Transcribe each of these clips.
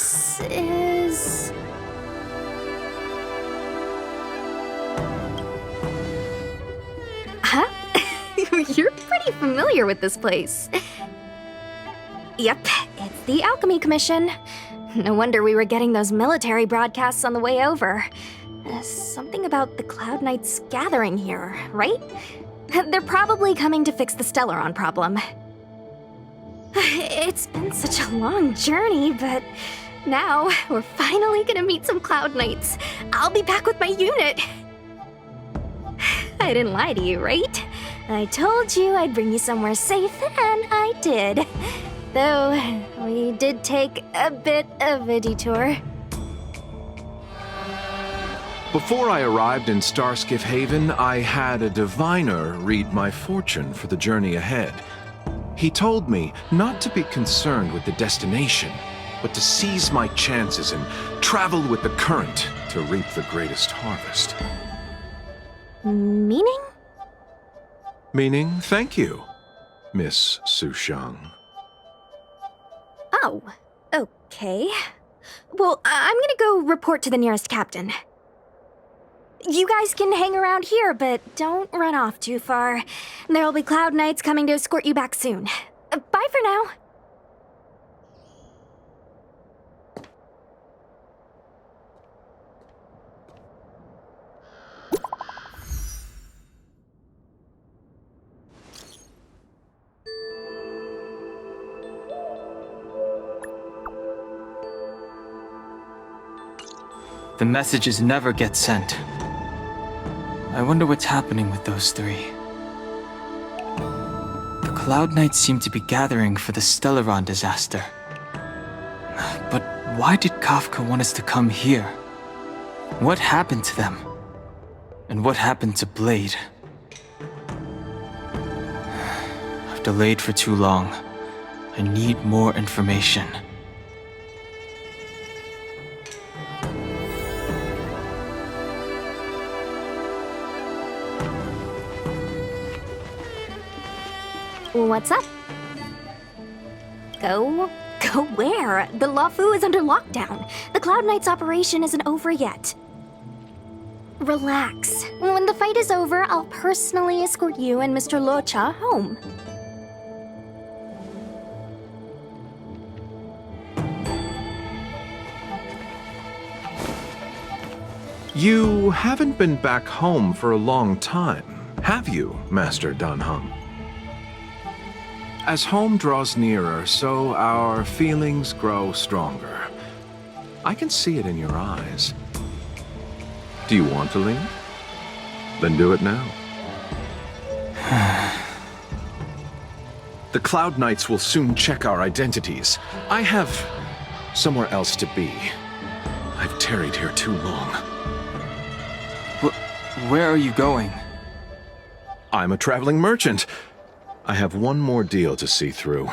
This is... Huh? You're pretty familiar with this place. Yep, it's the Alchemy Commission. No wonder we were getting those military broadcasts on the way over. Something about the Cloud Knights gathering here, right? They're probably coming to fix the Stellaron problem. It's been such a long journey, but now we're finally gonna meet some Cloud Knights. I'll be back with my unit. I didn't lie to you, right? I told you I'd bring you somewhere safe, and I did. Though, we did take a bit of a detour. Before I arrived in Starskiff Haven, I had a diviner read my fortune for the journey ahead. He told me not to be concerned with the destination, but to seize my chances and travel with the current to reap the greatest harvest. Meaning? Meaning, thank you, Miss Sushang. Oh, okay. Well, I'm gonna go report to the nearest captain. You guys can hang around here, but don't run off too far. There'll be Cloud Knights coming to escort you back soon. Bye for now. The messages never get sent. I wonder what's happening with those three. The Cloud Knights seem to be gathering for the Stellaron disaster. But why did Kafka want us to come here? What happened to them? And what happened to Blade? I've delayed for too long. I need more information. What's up? Go where? The Lafu is under lockdown. The Cloud Knights operation isn't over yet. Relax. When the fight is over, I'll personally escort you and Mr. Locha home. You haven't been back home for a long time, have you, Master Danheng? As home draws nearer, so our feelings grow stronger. I can see it in your eyes. Do you want to leave? Then do it now. The Cloud Knights will soon check our identities. I have somewhere else to be. I've tarried here too long. Where are you going? I'm a traveling merchant. I have one more deal to see through.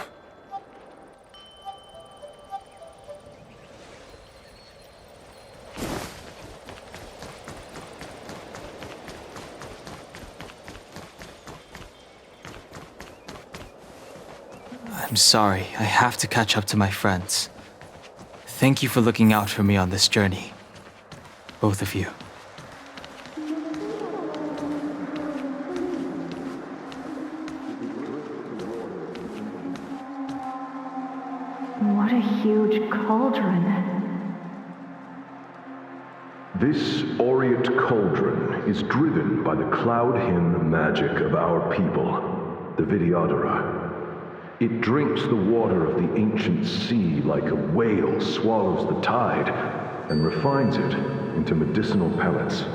I'm sorry, I have to catch up to my friends. Thank you for looking out for me on this journey. Both of you. What a huge cauldron. This aureate cauldron is driven by the cloud hymn magic of our people, the Vidyadhara. It drinks the water of the ancient sea like a whale swallows the tide and refines it into medicinal pellets.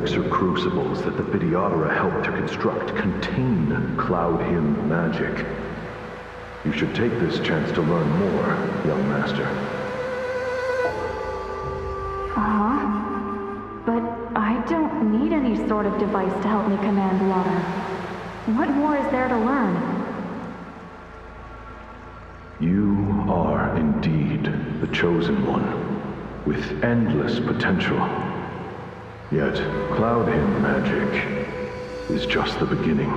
elixir crucibles that the Videodora helped to construct contain Cloud Hymn magic. You should take this chance to learn more, young master. But I don't need any sort of device to help me command water. What more is there to learn? You are indeed the chosen one, with endless potential. Yet, Cloud Hymn magic is just the beginning.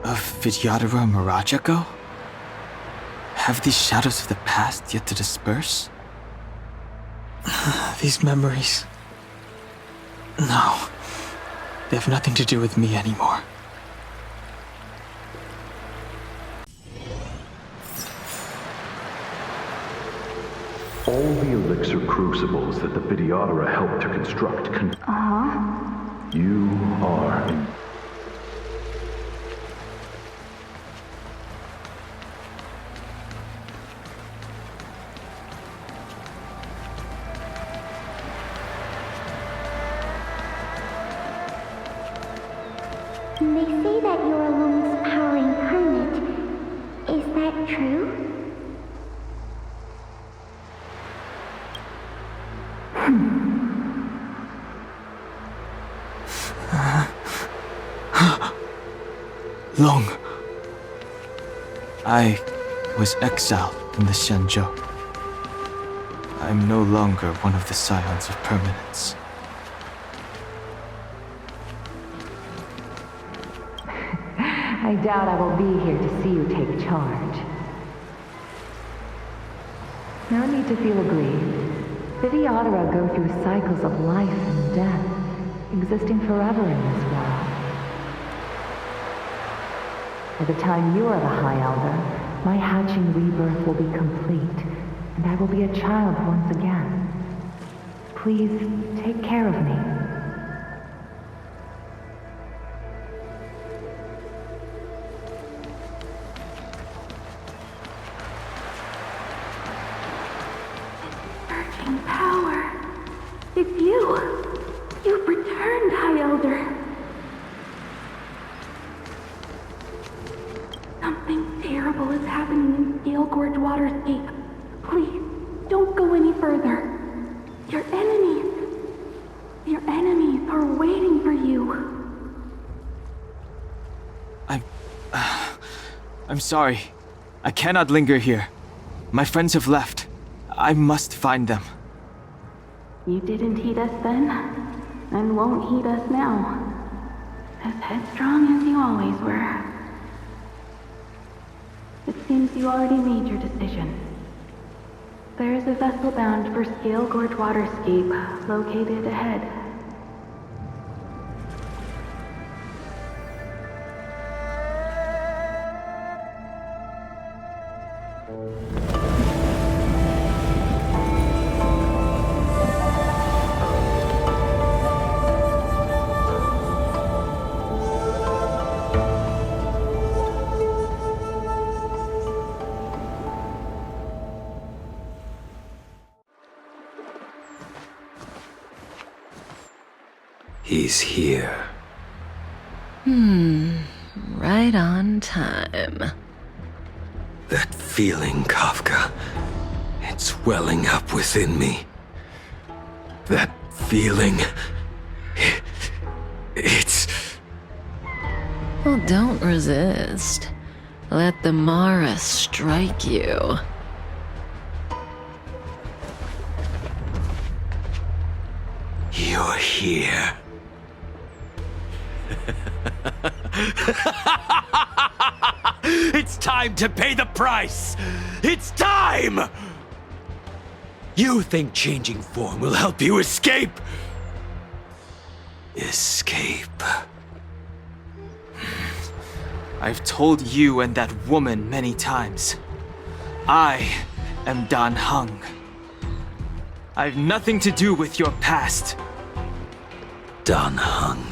Of Vidyadhara Mirajago? Have these shadows of the past yet to disperse? These memories... No. They have nothing to do with me anymore. All the elixir crucibles that the Videodora helped to construct You are in... They say that you're Alung's power incarnate. Is that true? Long. I was exiled from the Xianzhou. I'm no longer one of the Scions of Permanence. I doubt I will be here to see you take charge. No need to feel aggrieved. Videodora go through cycles of life and death, existing forever in this world. By the time you are the High Elder, my hatching rebirth will be complete, and I will be a child once again. Please, take care of me. Surging power. It's you. You've returned, High Elder. Something terrible is happening in Scale Gorge Waterscape. Please, don't go any further. Your enemies are waiting for you. I'm sorry. I cannot linger here. My friends have left. I must find them. You didn't heed us then, and won't heed us now. As headstrong as you always were. It seems you already made your decision. There is a vessel bound for Scale Gorge Waterscape, located ahead. He's here. Right on time. That feeling, Kafka. It's welling up within me. That feeling... It's... Well, don't resist. Let the Mara strike you. You're here. It's time to pay the price! It's time! You think changing form will help you escape? Escape. I've told you and that woman many times. I am Dan Heng. I've nothing to do with your past. Dan Heng.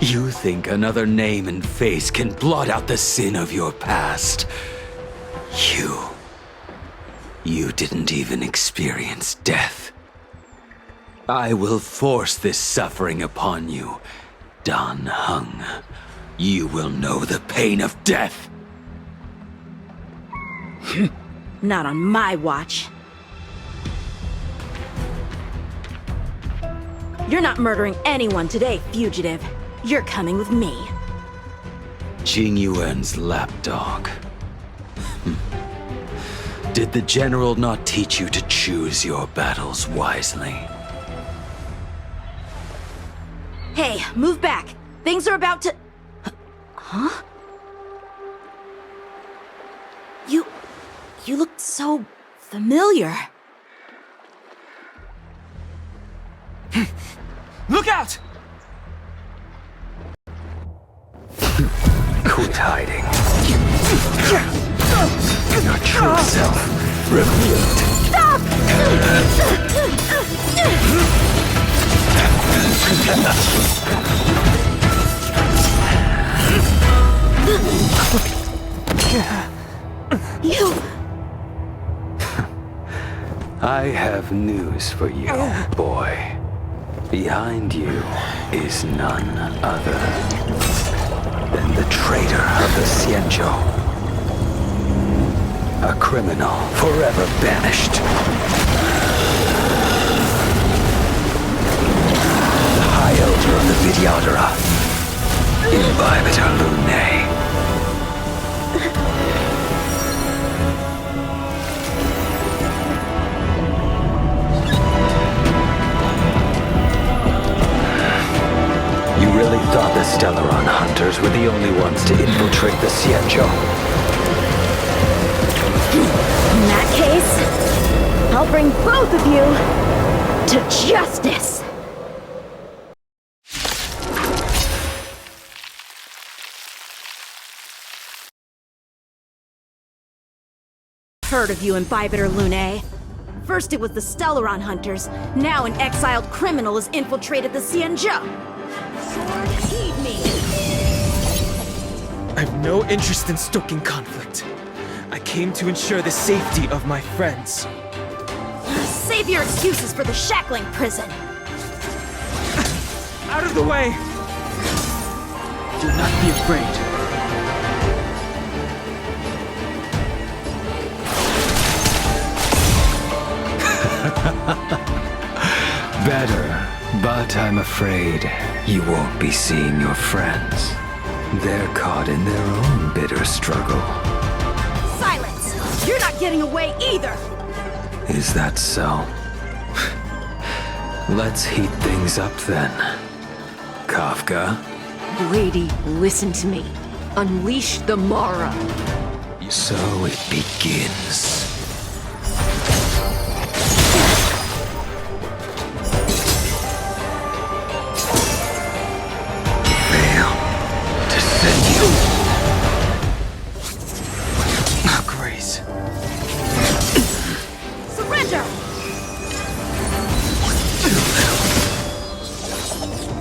You think another name and face can blot out the sin of your past? You You didn't even experience death. I will force this suffering upon you, Don Heng. You will know the pain of death. Not on my watch. You're not murdering anyone today, fugitive. You're coming with me. Jing Yuan's lapdog. Did the general not teach you to choose your battles wisely? Hey, move back. Things are about to... Huh? You look so familiar. Look out! Quit hiding. Your true self revealed. You... I have news for you, boy. Behind you is none other than the traitor of the Xianzhou. A criminal forever banished. The High Elder of the Vidyadhara, Imbibitor Lunae. You really thought the Stellaron hunters were the only ones to infiltrate the Xianzhou? In that case, I'll bring both of you to justice! Heard of you, Imbibitor Lunae. First it was the Stellaron hunters, now an exiled criminal has infiltrated the Xianzhou. Sword, heed me! I have no interest in stoking conflict. I came to ensure the safety of my friends. Save your excuses for the shackling prison. Out of the way! Do not be afraid. Better, but I'm afraid you won't be seeing your friends. They're caught in their own bitter struggle. Silence! You're not getting away either! Is that so? Let's heat things up then. Kafka? Lady, listen to me. Unleash the Mara. So it begins. Fail to send you. Oh, Grace. Surrender!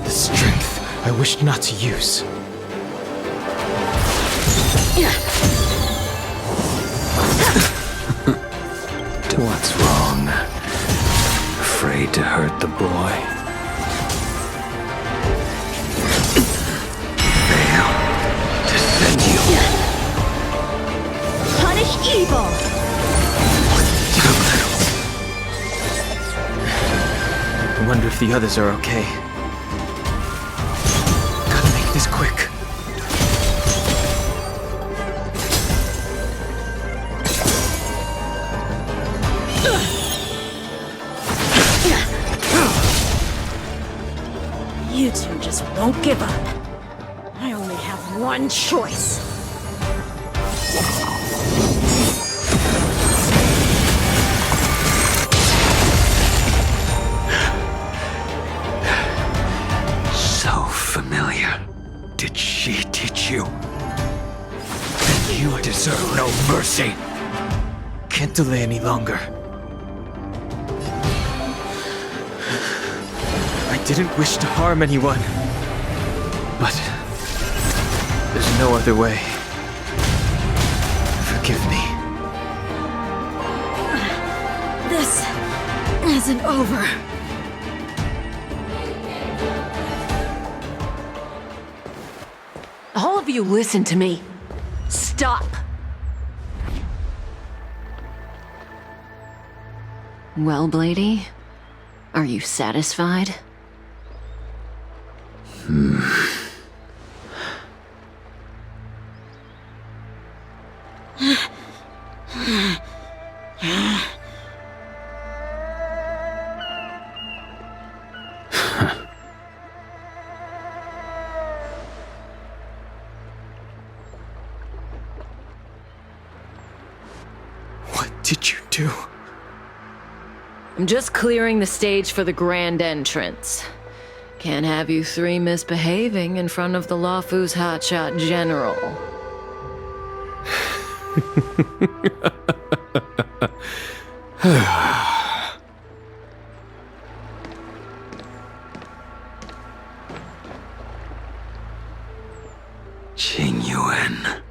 The strength I wished not to use. What's wrong? Afraid to hurt the boy? Fail to send you. Punish evil! I wonder if the others are okay. Gotta make this quick. You two just won't give up. I only have one choice. So familiar. Did she teach you? Then you deserve no mercy. Can't delay any longer. I didn't wish to harm anyone. But there's no other way. Forgive me. This isn't over. All of you listen to me. Stop! Well, Blady, are you satisfied? What did you do? I'm just clearing the stage for the grand entrance. Can't have you three misbehaving in front of the Lafu's hotshot general. Qing Yuan.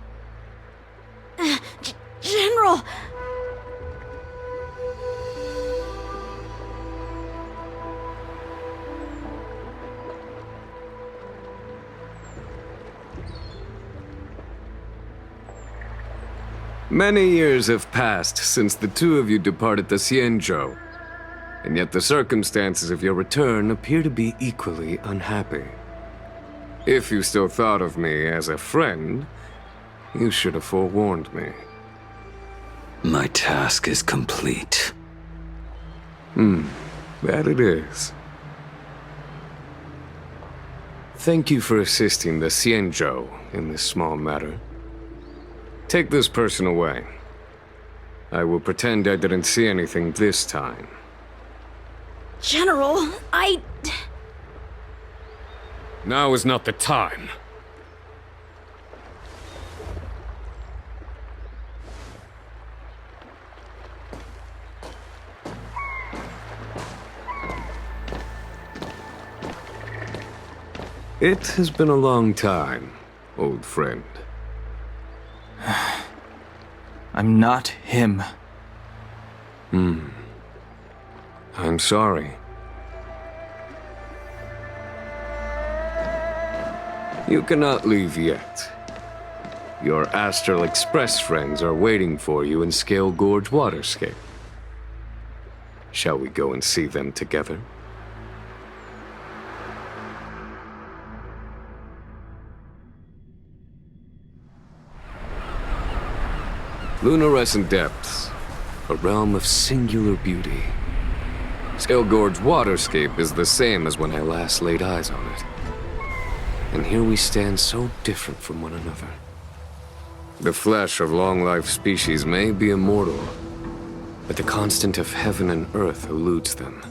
General! Many years have passed since the two of you departed the Xianzhou, and yet the circumstances of your return appear to be equally unhappy. If you still thought of me as a friend, you should have forewarned me. My task is complete. That it is. Thank you for assisting the Xianzhou in this small matter. Take this person away. I will pretend I didn't see anything this time. General, Now is not the time. It has been a long time, old friend. I'm not him. I'm sorry. You cannot leave yet. Your Astral Express friends are waiting for you in Scale Gorge Waterscape. Shall we go and see them together? Lunarescent Depths, a realm of singular beauty. Scale Gorge Waterscape is the same as when I last laid eyes on it. And here we stand so different from one another. The flesh of long-life species may be immortal, but the constant of heaven and earth eludes them.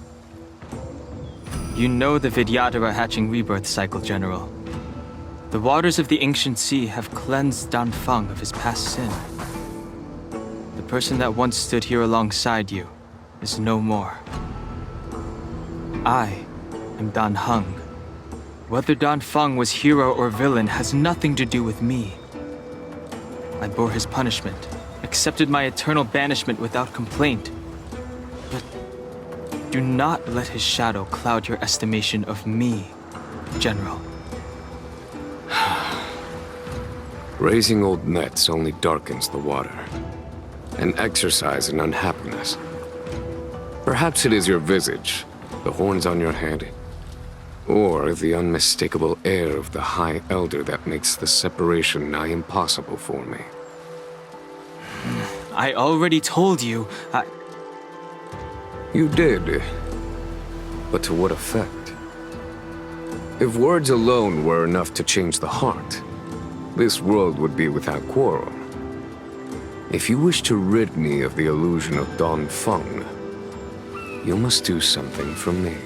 You know the Vidyadhara hatching rebirth cycle, General. The waters of the ancient sea have cleansed Danfeng of his past sin. The person that once stood here alongside you is no more. I am Dan Heng. Whether Danfeng was hero or villain has nothing to do with me. I bore his punishment, accepted my eternal banishment without complaint. But do not let his shadow cloud your estimation of me, General. Raising old nets only darkens the water, an exercise in unhappiness. Perhaps it is your visage, the horns on your head, or the unmistakable air of the High Elder that makes the separation nigh impossible for me. I already told you, You did, but to what effect? If words alone were enough to change the heart, this world would be without quarrel. If you wish to rid me of the illusion of Danfeng, you must do something for me.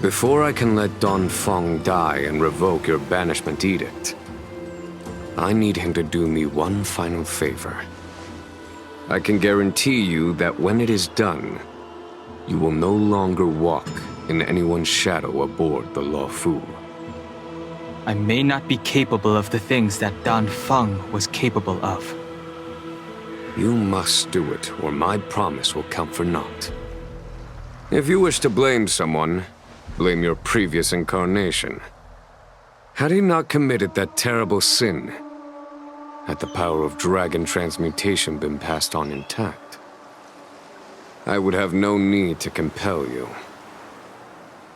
Before I can let Danfeng die and revoke your banishment edict, I need him to do me one final favor. I can guarantee you that when it is done, you will no longer walk in anyone's shadow aboard the Lafu. I may not be capable of the things that Danfeng was capable of. You must do it, or my promise will count for naught. If you wish to blame someone, blame your previous incarnation. Had he not committed that terrible sin, had the power of dragon transmutation been passed on intact, I would have no need to compel you.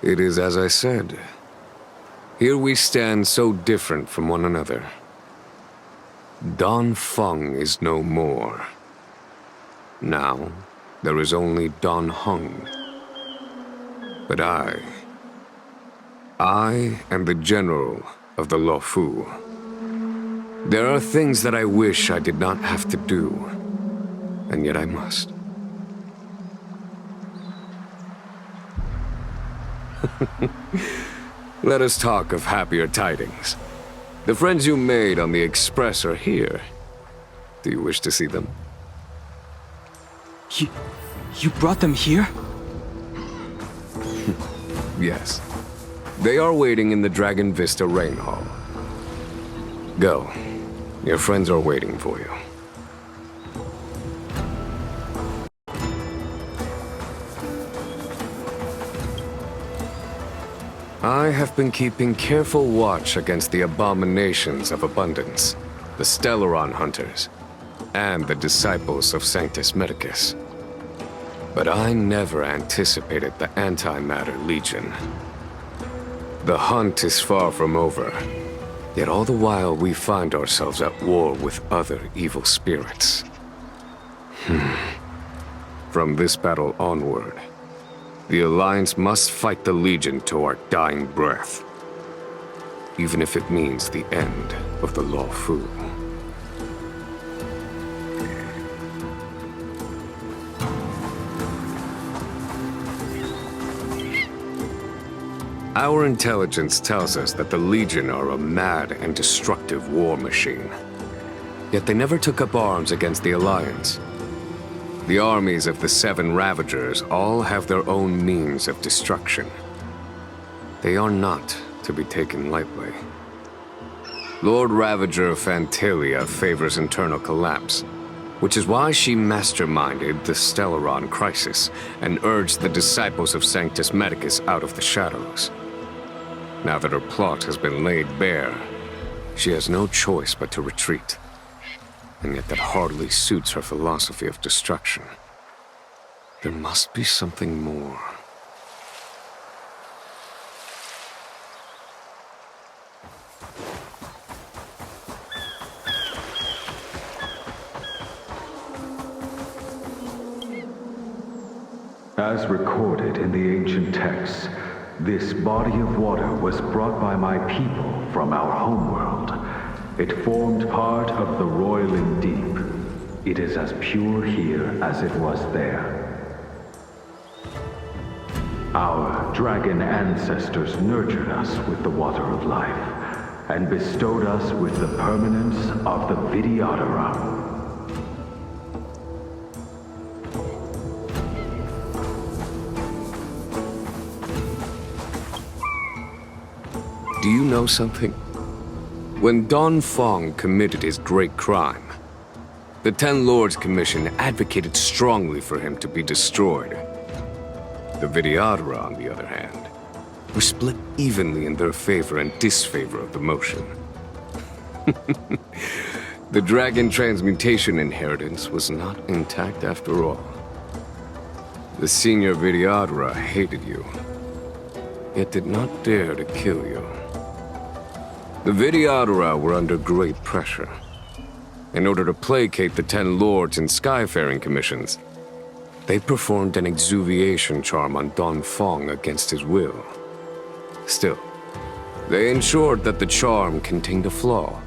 It is as I said. Here we stand so different from one another. Don Feng is no more. Now, there is only Don Heng. But I am the general of the Luofu. There are things that I wish I did not have to do, and yet I must. Let us talk of happier tidings. The friends you made on the Express are here. Do you wish to see them? You brought them here? Yes. They are waiting in the Dragon Vista Rain Hall. Go. Your friends are waiting for you. I have been keeping careful watch against the abominations of abundance, the Stellaron hunters, and the disciples of Sanctus Medicus. But I never anticipated the Antimatter Legion. The hunt is far from over, yet all the while we find ourselves at war with other evil spirits. From this battle onward, the Alliance must fight the Legion to our dying breath, even if it means the end of the Luofu. Our intelligence tells us that the Legion are a mad and destructive war machine. Yet they never took up arms against the Alliance. The armies of the Seven Ravagers all have their own means of destruction. They are not to be taken lightly. Lord Ravager Phantylia favors internal collapse, which is why she masterminded the Stellaron crisis and urged the disciples of Sanctus Medicus out of the shadows. Now that her plot has been laid bare, she has no choice but to retreat. And yet that hardly suits her philosophy of destruction. There must be something more. As recorded in the ancient texts, this body of water was brought by my people from our homeworld. It formed part of the roiling deep. It is as pure here as it was there. Our dragon ancestors nurtured us with the water of life, and bestowed us with the permanence of the Vidyadhara. Do you know something? When Don Feng committed his great crime, the Ten Lords Commission advocated strongly for him to be destroyed. The Vidyadhara, on the other hand, were split evenly in their favor and disfavor of the motion. The dragon transmutation inheritance was not intact after all. The senior Vidyadhara hated you, yet did not dare to kill you. The Vidyadhara were under great pressure. In order to placate the Ten Lords and Skyfaring Commissions, they performed an exuviation charm on Don Feng against his will. Still, they ensured that the charm contained a flaw,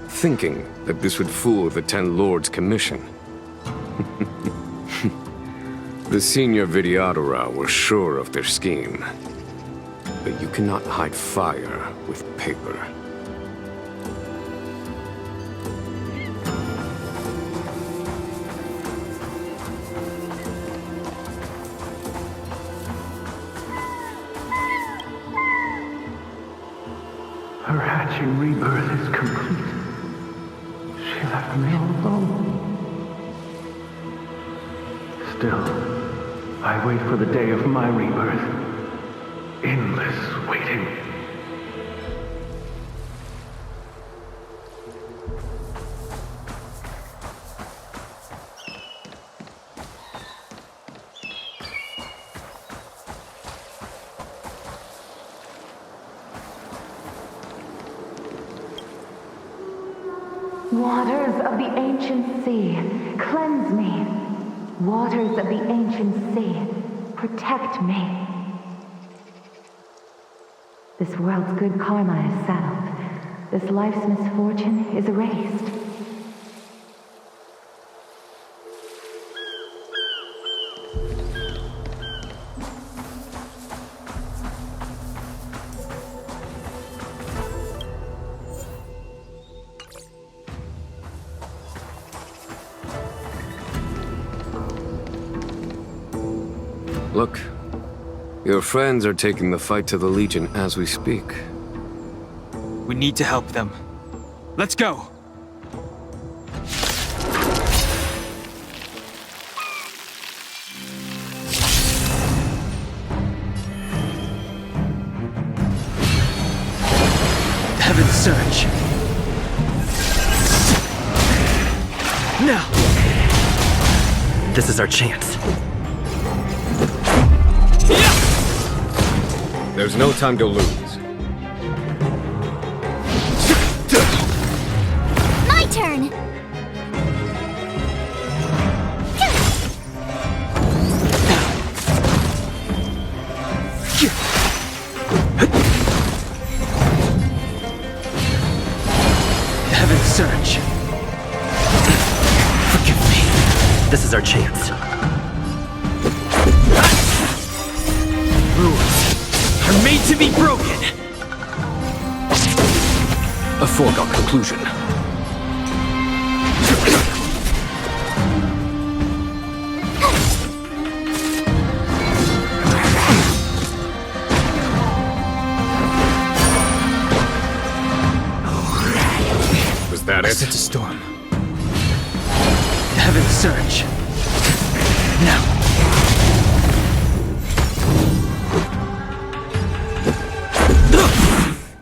thinking that this would fool the Ten Lords Commission. The senior Vidyadhara were sure of their scheme, but you cannot hide fire with paper. Her hatching rebirth is complete. She left me all alone. still, I wait for the day of my rebirth. Endless waiting. Waters of the ancient sea, cleanse me. Waters of the ancient sea, protect me. This world's good karma is settled. This life's misfortune is erased. Look, your friends are taking the fight to the Legion as we speak. We need to help them. Let's go! Heaven's Surge. Now! This is our chance. There's no time to lose. My turn! Heaven's Surge. Forgive me. This is our chance. Rules are made to be broken. A foregone conclusion. Was that it? Set a storm. Heaven's Surge. Now.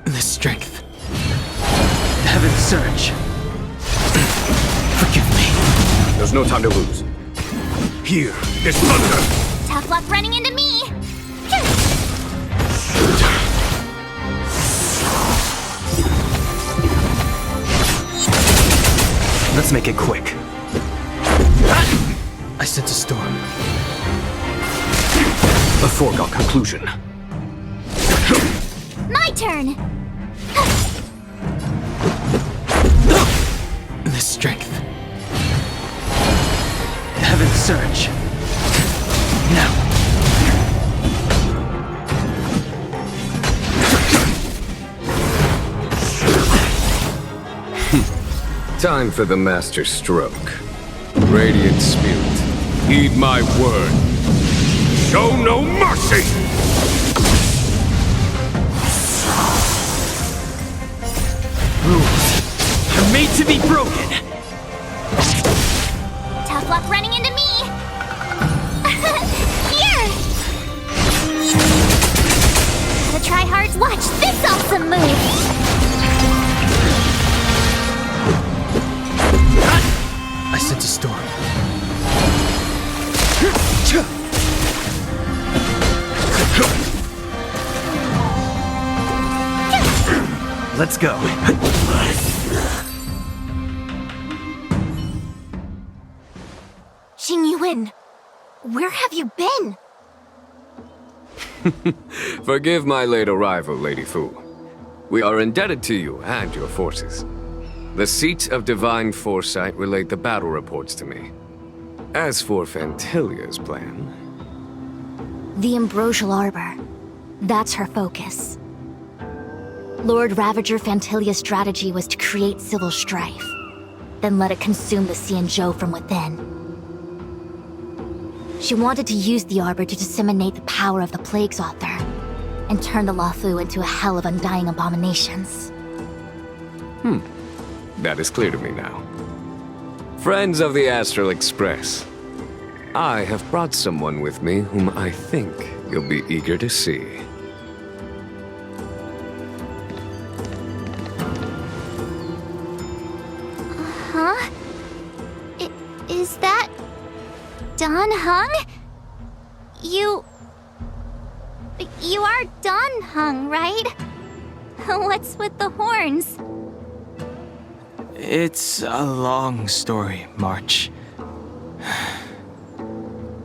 The strength. Heaven's Surge. Forgive me. There's no time to lose. Here is thunder! Tough luck running into me! Let's make it quick. I sense a storm. A foregone conclusion. My turn! The strength. Heaven's Surge. Now. Time for the master stroke. Radiant Spirit, heed my word. Show no mercy! Rules are made to be broken. Tough luck running into me! Here! The tryhards watch this awesome move! I sense a storm. Let's go. Xingyuan, where have you been? Forgive my late arrival, Lady Fu. We are indebted to you and your forces. The Seat of Divine Foresight relayed the battle reports to me. As for Phantylia's plan... The Ambrosial Arbor. That's her focus. Lord Ravager Phantylia's strategy was to create civil strife, then let it consume the Xianzhou from within. She wanted to use the Arbor to disseminate the power of the Plague's author, and turn the Luofu into a hell of undying abominations. That is clear to me now. Friends of the Astral Express, I have brought someone with me whom I think you'll be eager to see. Huh? Is that... Don Heng? You are Don Heng, right? What's with the horns? It's a long story, March.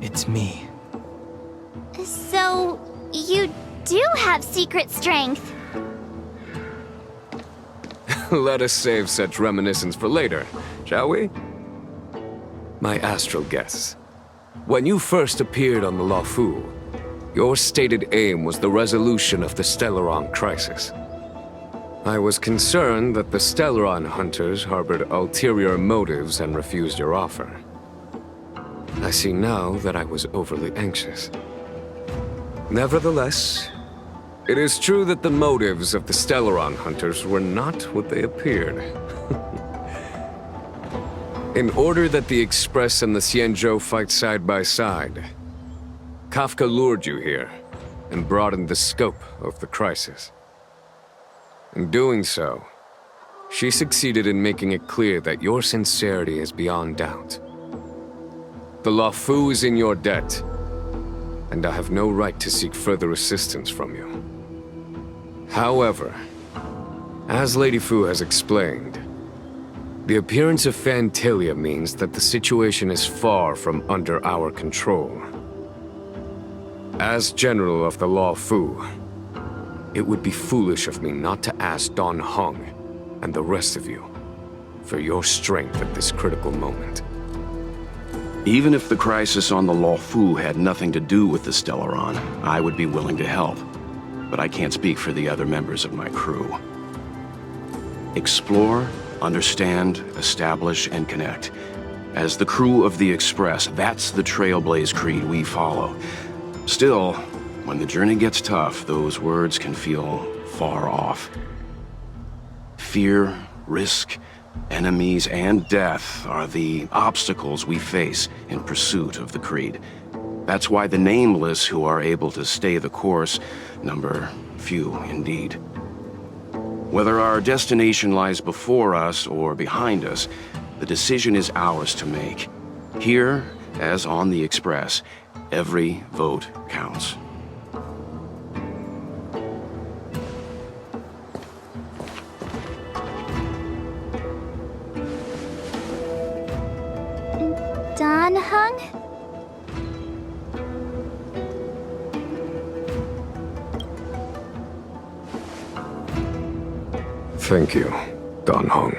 It's me. So, you do have secret strength. Let us save such reminiscence for later, shall we? My astral guests. When you first appeared on the Luofu, your stated aim was the resolution of the Stellaron crisis. I was concerned that the Stellaron hunters harbored ulterior motives and refused your offer. I see now that I was overly anxious. Nevertheless, it is true that the motives of the Stellaron hunters were not what they appeared. In order that the Express and the Xianzhou fight side by side, Kafka lured you here and broadened the scope of the crisis. In doing so, she succeeded in making it clear that your sincerity is beyond doubt. The Luofu is in your debt, and I have no right to seek further assistance from you. However, as Lady Fu has explained, the appearance of Phantylia means that the situation is far from under our control. As General of the Luofu, it would be foolish of me not to ask Don Heng and the rest of you for your strength at this critical moment. Even if the crisis on the Luofu had nothing to do with the Stellaron, I would be willing to help. But I can't speak for the other members of my crew. Explore, understand, establish, and connect. As the crew of the Express, that's the Trailblaze creed we follow. Still, when the journey gets tough, those words can feel far off. Fear, risk, enemies, and death are the obstacles we face in pursuit of the creed. That's why the nameless who are able to stay the course number few indeed. Whether our destination lies before us or behind us, the decision is ours to make. Here, as on the Express, every vote counts. Don Heng? Thank you, Don Heng.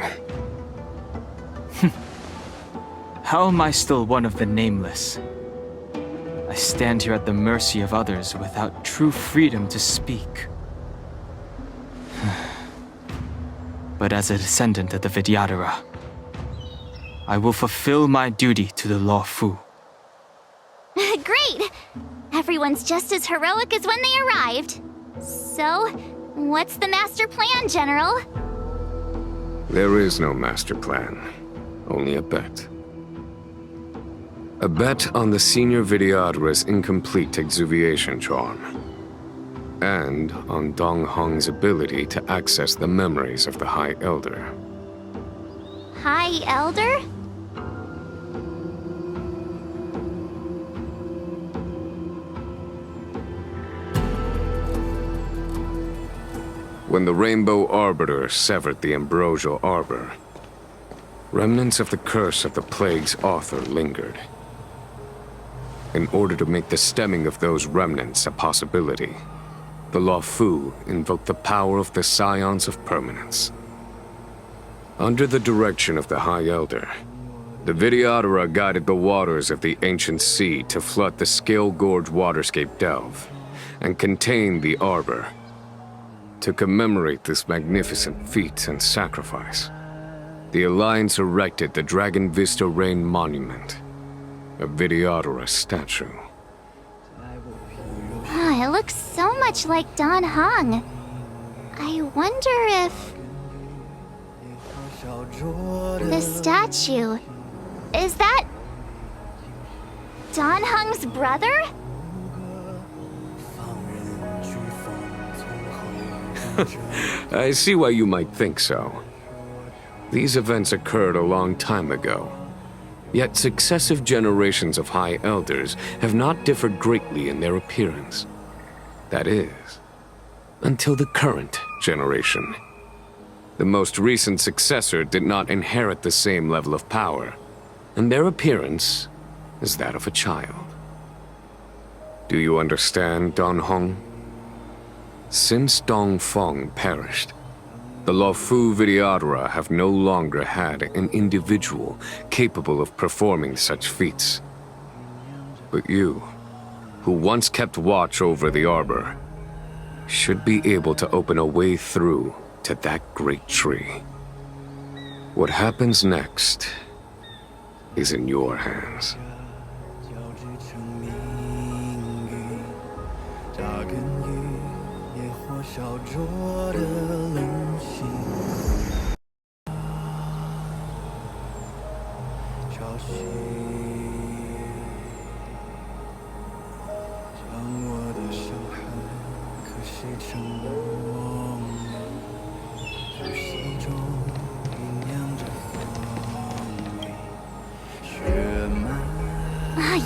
How am I still one of the nameless? I stand here at the mercy of others without true freedom to speak. But as a descendant of the Vidyadhara, I will fulfill my duty to the Luofu. Great! Everyone's just as heroic as when they arrived. So, what's the master plan, General? There is no master plan, only a bet. A bet on the senior Vidyadhara's incomplete exuviation charm, and on Dong Heng's ability to access the memories of the High Elder. High Elder? When the Rainbow Arbiter severed the Ambrosial Arbor, remnants of the curse of the plague's author lingered. In order to make the stemming of those remnants a possibility, the Luofu invoked the power of the Scions of Permanence. Under the direction of the High Elder, the Vidyadhara guided the waters of the ancient sea to flood the Scale Gorge waterscape delve and contain the Arbor. To commemorate this magnificent feat and sacrifice, the Alliance erected the Dragon Vista Rain Monument, a Vidyadhara statue. It looks so much like Don Heng. I wonder if... the statue... is that... Don Heng's brother? I see why you might think so. These events occurred a long time ago. Yet successive generations of High Elders have not differed greatly in their appearance. That is, until the current generation. The most recent successor did not inherit the same level of power, and their appearance is that of a child. Do you understand, Don Heng? Since Dong Feng perished, the Luofu Vidyadhara have no longer had an individual capable of performing such feats. But you, who once kept watch over the arbor, should be able to open a way through to that great tree. What happens next is in your hands.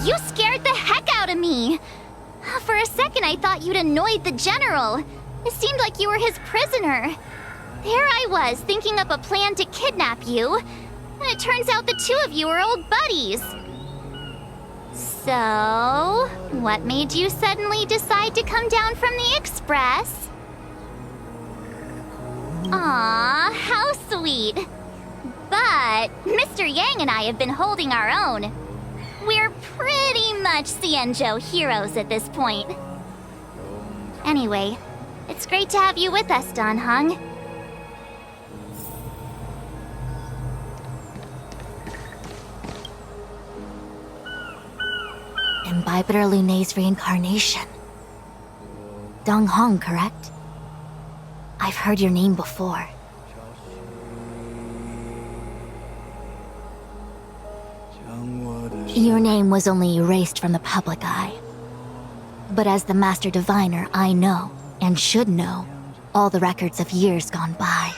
You scared the heck out of me! For a second I thought you'd annoyed the general. It seemed like you were his prisoner. There I was, thinking up a plan to kidnap you. And it turns out the two of you are old buddies. So, what made you suddenly decide to come down from the express? Aw, how sweet. But Mr. Yang and I have been holding our own. We're pretty much Xianzhou heroes at this point. Anyway, it's great to have you with us, Don Heng. Imbibitor Lunay's reincarnation. Dong Heng, correct? I've heard your name before. Your name was only erased from the public eye. But as the Master Diviner, I know, and should know, all the records of years gone by.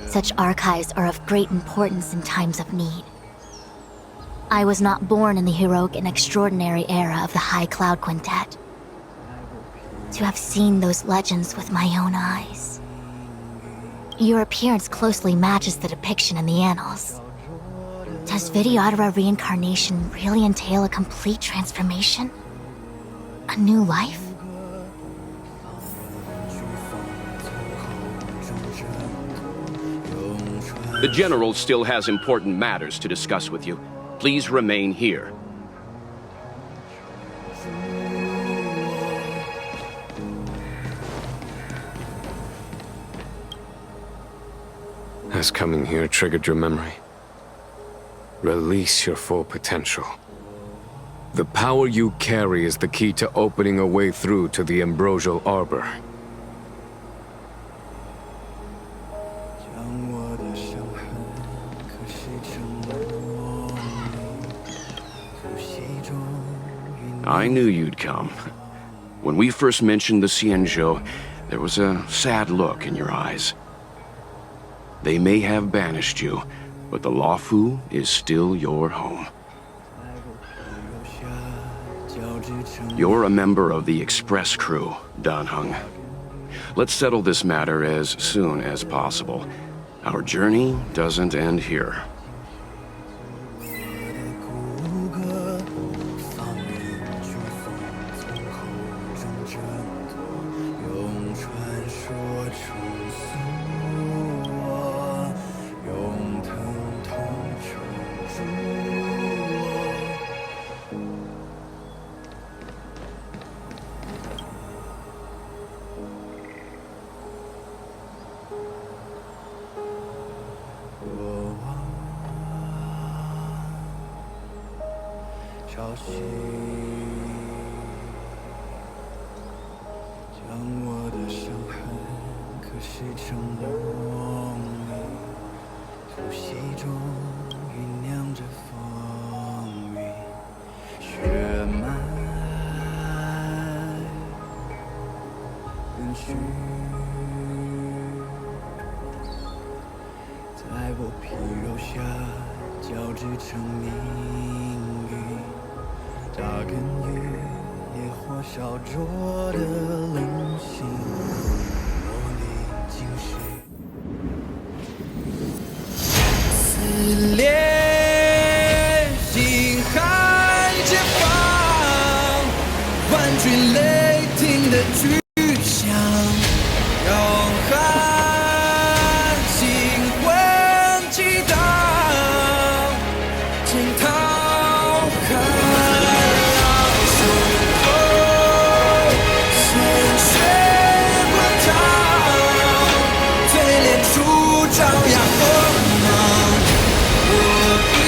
Such archives are of great importance in times of need. I was not born in the heroic and extraordinary era of the High Cloud Quintet. To have seen those legends with my own eyes. Your appearance closely matches the depiction in the annals. Does Vidyadhara reincarnation really entail a complete transformation? A new life? The General still has important matters to discuss with you. Please remain here. Has coming here triggered your memory? Release your full potential. The power you carry is the key to opening a way through to the Ambrosial Arbor. I knew you'd come. When we first mentioned the Xianzhou, there was a sad look in your eyes. They may have banished you, but the Luofu is still your home. You're a member of the Express crew, Don Heng. Let's settle this matter as soon as possible. Our journey doesn't end here. 绪，在我皮肉下交织成命运，扎根于烈火烧灼的棱心，磨砺今世。撕裂心海解放，万军雷霆的巨响，摇撼心魂激荡，惊涛骇浪，胸口鲜血滚烫，嘴脸处张扬锋芒。我一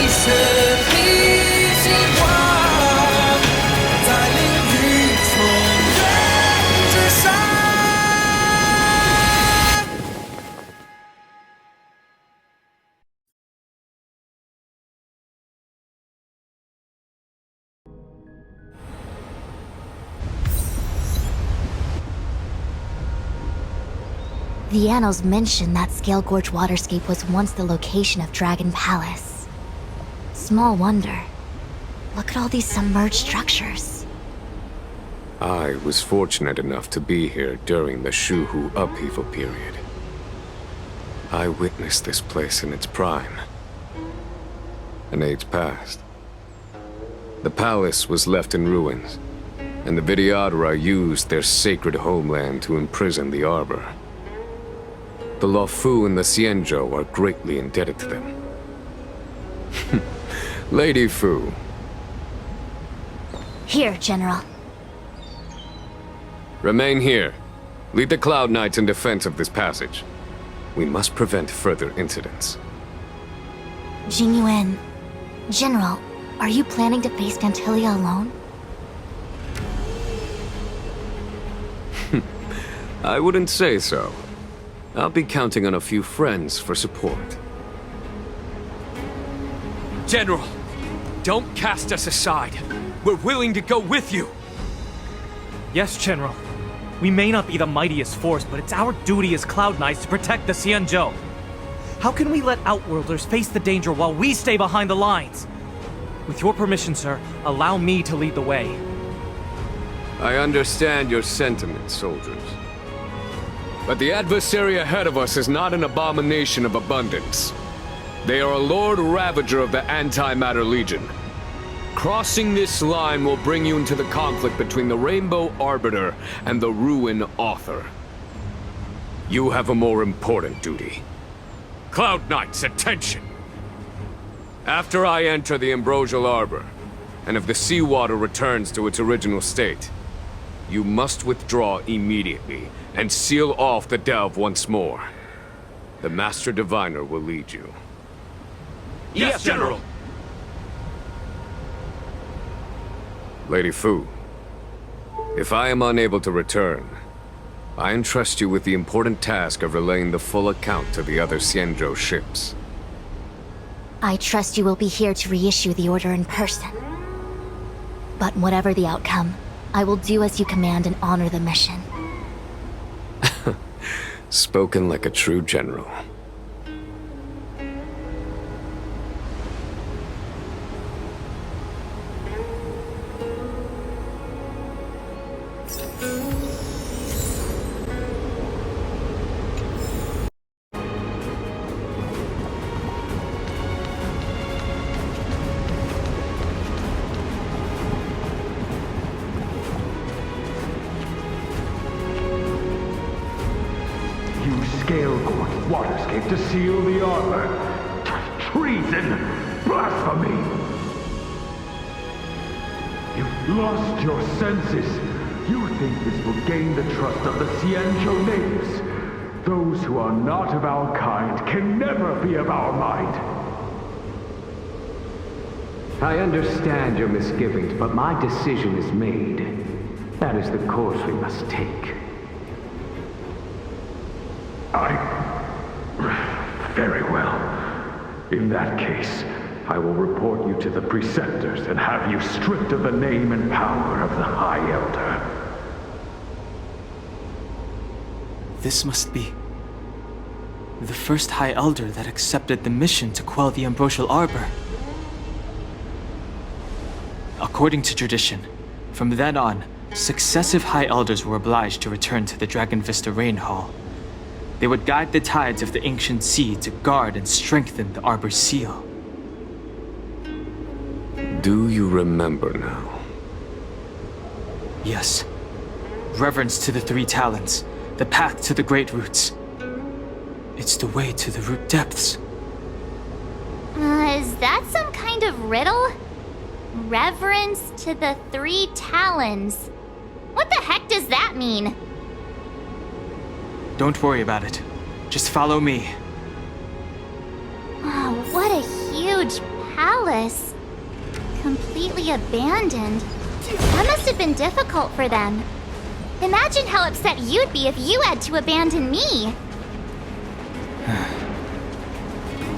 生披星光，在领域重任之上。The annals mention that Scale Gorge waterscape was once the location of Dragon Palace. Small wonder. Look at all these submerged structures. I was fortunate enough to be here during the Shuhu upheaval period. I witnessed this place in its prime. An age passed. The palace was left in ruins, and the Vidyadhara used their sacred homeland to imprison the Arbor. The Luofu and the Xianzhou are greatly indebted to them. Lady Fu. Here, General. Remain here. Lead the Cloud Knights in defense of this passage. We must prevent further incidents. Jingyuan. General, are you planning to face Phantylia alone? I wouldn't say so. I'll be counting on a few friends for support. General, don't cast us aside. We're willing to go with you. Yes, General. We may not be the mightiest force, but it's our duty as Cloud Knights to protect the Xianzhou. How can we let Outworlders face the danger while we stay behind the lines? With your permission, sir, allow me to lead the way. I understand your sentiments, soldiers. But the adversary ahead of us is not an abomination of abundance. They are a Lord Ravager of the Antimatter Legion. Crossing this line will bring you into the conflict between the Rainbow Arbiter and the Ruin Author. You have a more important duty. Cloud Knights, attention! After I enter the Ambrosial Arbor, and if the seawater returns to its original state, you must withdraw immediately and seal off the delve once more. The Master Diviner will lead you. Yes, General! Lady Fu, if I am unable to return, I entrust you with the important task of relaying the full account to the other Xianzhou ships. I trust you will be here to reissue the order in person. But whatever the outcome, I will do as you command and honor the mission. Spoken like a true general. Scale Gorge waterscape to seal the arbor. Treason! Blasphemy! You've lost your senses. You think this will gain the trust of the Xianzhou natives. Those who are not of our kind can never be of our mind. I understand your misgivings, but my decision is made. That is the course we must take. Very well. In that case, I will report you to the Preceptors and have you stripped of the name and power of the High Elder. This must be the first High Elder that accepted the mission to quell the Ambrosial Arbor. According to tradition, from then on, successive High Elders were obliged to return to the Dragon Vista Rain Hall. They would guide the tides of the ancient sea to guard and strengthen the Arbor's seal. Do you remember now? Yes. Reverence to the Three Talons, the path to the Great Roots. It's the way to the root depths. Is that some kind of riddle? Reverence to the Three Talons. What the heck does that mean? Don't worry about it. Just follow me. Oh, what a huge palace. Completely abandoned. That must have been difficult for them. Imagine how upset you'd be if you had to abandon me.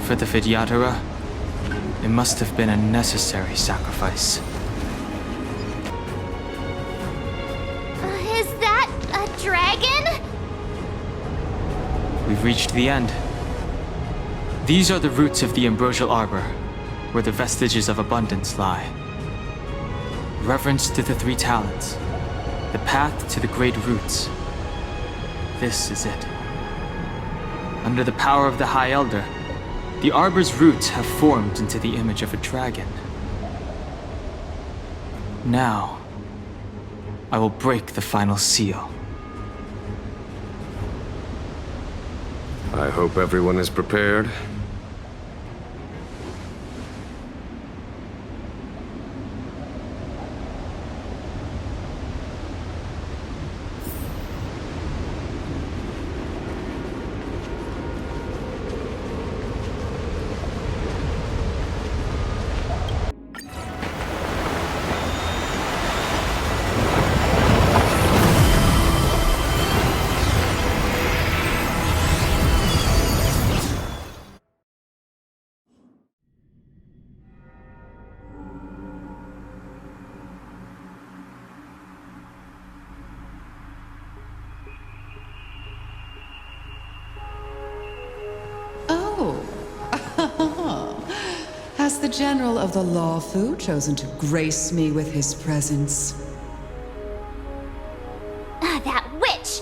For the Phantylia, it must have been a necessary sacrifice. Is that a dragon? We've reached the end. These are the roots of the Ambrosial Arbor, where the vestiges of abundance lie. Reverence to the Three Talons, the path to the Great Roots. This is it. Under the power of the High Elder, the Arbor's roots have formed into the image of a dragon. Now, I will break the final seal. I hope everyone is prepared. Has the General of the Lawfu chosen to grace me with his presence? That witch!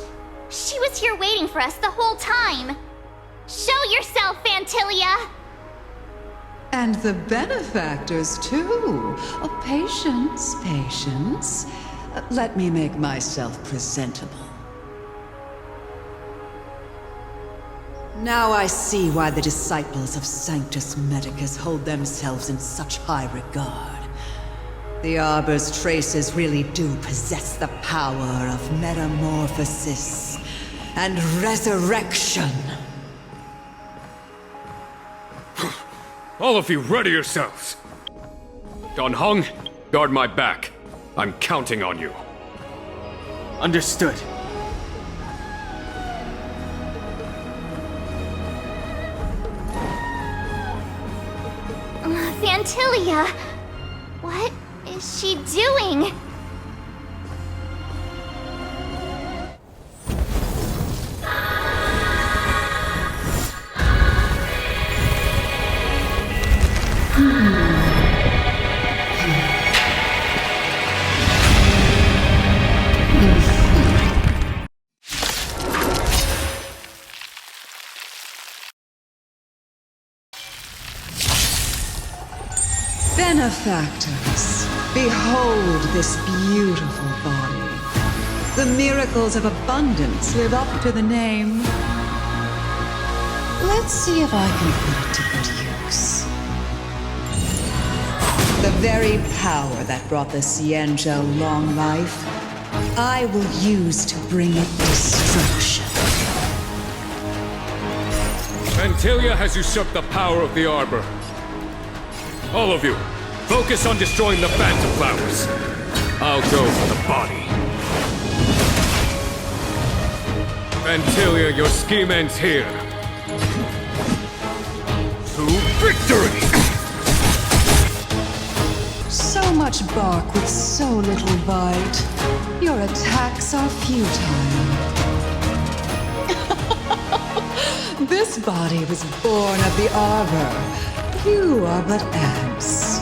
She was here waiting for us the whole time! Show yourself, Phantylia! And the benefactors, too. Oh, patience, patience. Let me make myself presentable. Now I see why the disciples of Sanctus Medicus hold themselves in such high regard. The Arbor's traces really do possess the power of metamorphosis and resurrection. All of you, ready yourselves! Don Heng, guard my back. I'm counting on you. Understood. Phantylia! What is she doing? Benefactors, behold this beautiful body. The miracles of abundance live up to the name. Let's see if I can put it to good use. The very power that brought the Xianzhou long life, I will use to bring it destruction. Phantylia has usurped the power of the Arbor. All of you, focus on destroying the Phantom Flowers. I'll go for the body. Phantylia, your scheme ends here. To victory! So much bark with so little bite. Your attacks are futile. This body was born of the arbor. You are but ants.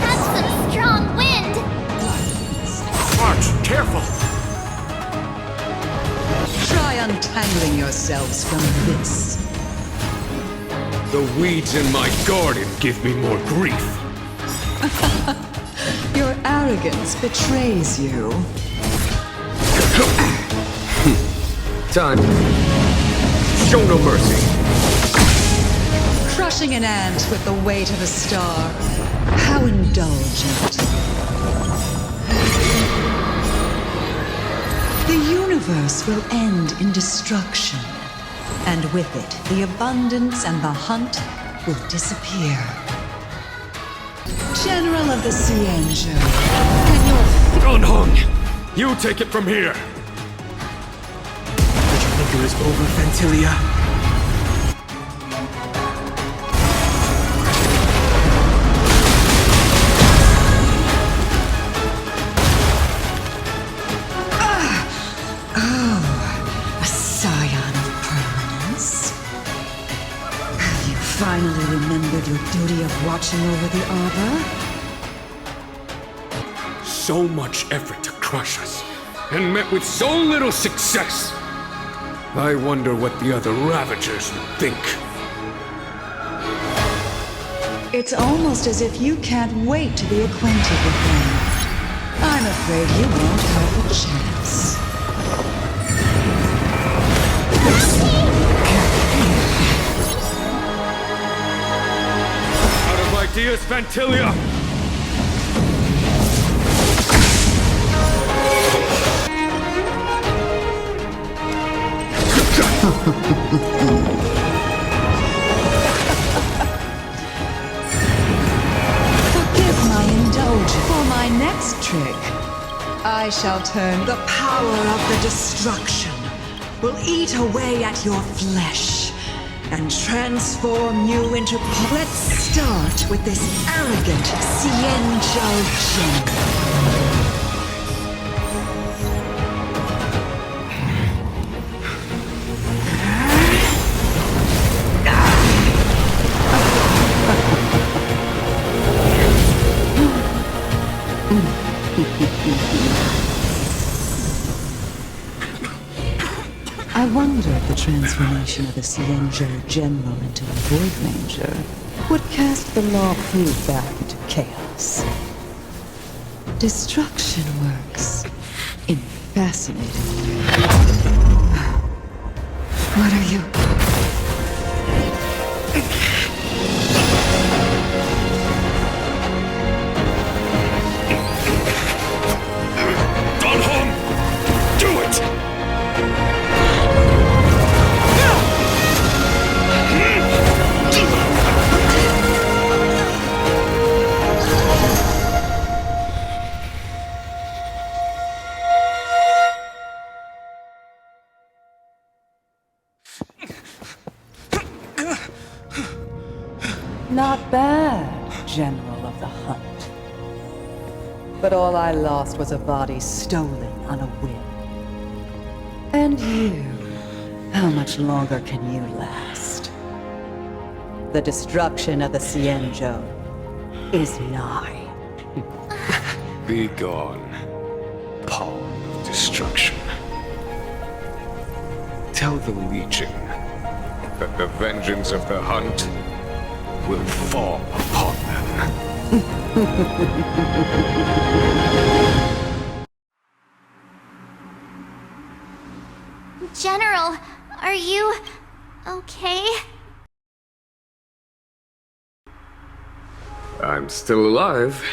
That's some strong wind! Watch, careful! Try untangling yourselves from this. The weeds in my garden give me more grief. Your arrogance betrays you. Time. Show no mercy. Crushing an ant with the weight of a star. How indulgent. The universe will end in destruction. And with it, the abundance and the hunt will disappear. General of the Cienjo, can your... Don Heng, you take it from here. Did you think it was over, Phantylia? A scion of permanence. Have you finally remembered your duty of watching over the arbor? So much effort to crush us, and met with so little success. I wonder what the other Ravagers would think. It's almost as if you can't wait to be acquainted with them. I'm afraid you won't have a chance. Out of ideas, Phantylia! Forgive my indulgence. For my next trick, I shall turn the power of the destruction will eat away at your flesh and transform you into... Let's start with this arrogant Cienjo Jin. I wonder if the transformation of the Cienjo General into a Void Ranger would cast the Law Food back into chaos. Destruction works in fascinating ways. What are you... Don Heng! Do it! Not bad, General of the Hunt. But all I lost was a body stolen on a whim. And you, how much longer can you last? The destruction of the Cienjo is nigh. Be gone, pawn of destruction. Tell the Legion that the vengeance of the Hunt will fall upon them. General, are you... okay? I'm still alive.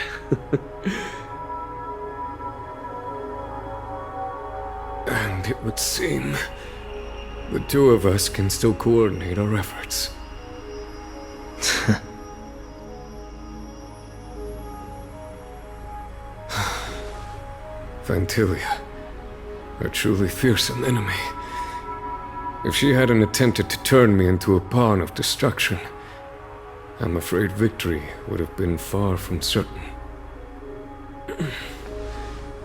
And it would seem the two of us can still coordinate our efforts. Phantylia, a truly fearsome enemy. If she hadn't attempted to turn me into a pawn of destruction, I'm afraid victory would have been far from certain.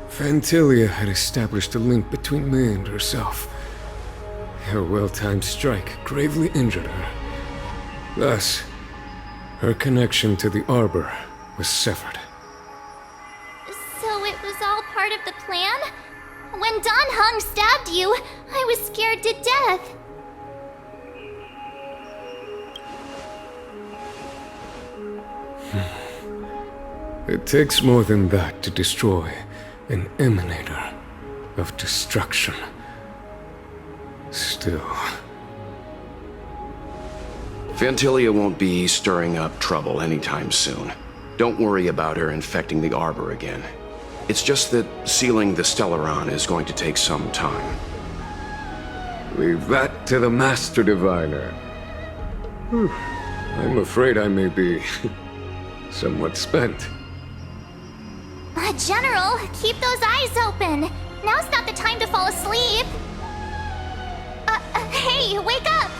Phantylia had established a link between me and herself, Her well-timed strike gravely injured her. Thus, her connection to the Arbor was severed. So it was all part of the plan? When Don Heng stabbed you, I was scared to death. It takes more than that to destroy an emanator of destruction. Still... Phantylia won't be stirring up trouble anytime soon. Don't worry about her infecting the Arbor again. It's just that sealing the Stellaron is going to take some time. Leave that to the Master Diviner. Whew. I'm afraid I may be somewhat spent. General, keep those eyes open. Now's not the time to fall asleep. Hey, wake up!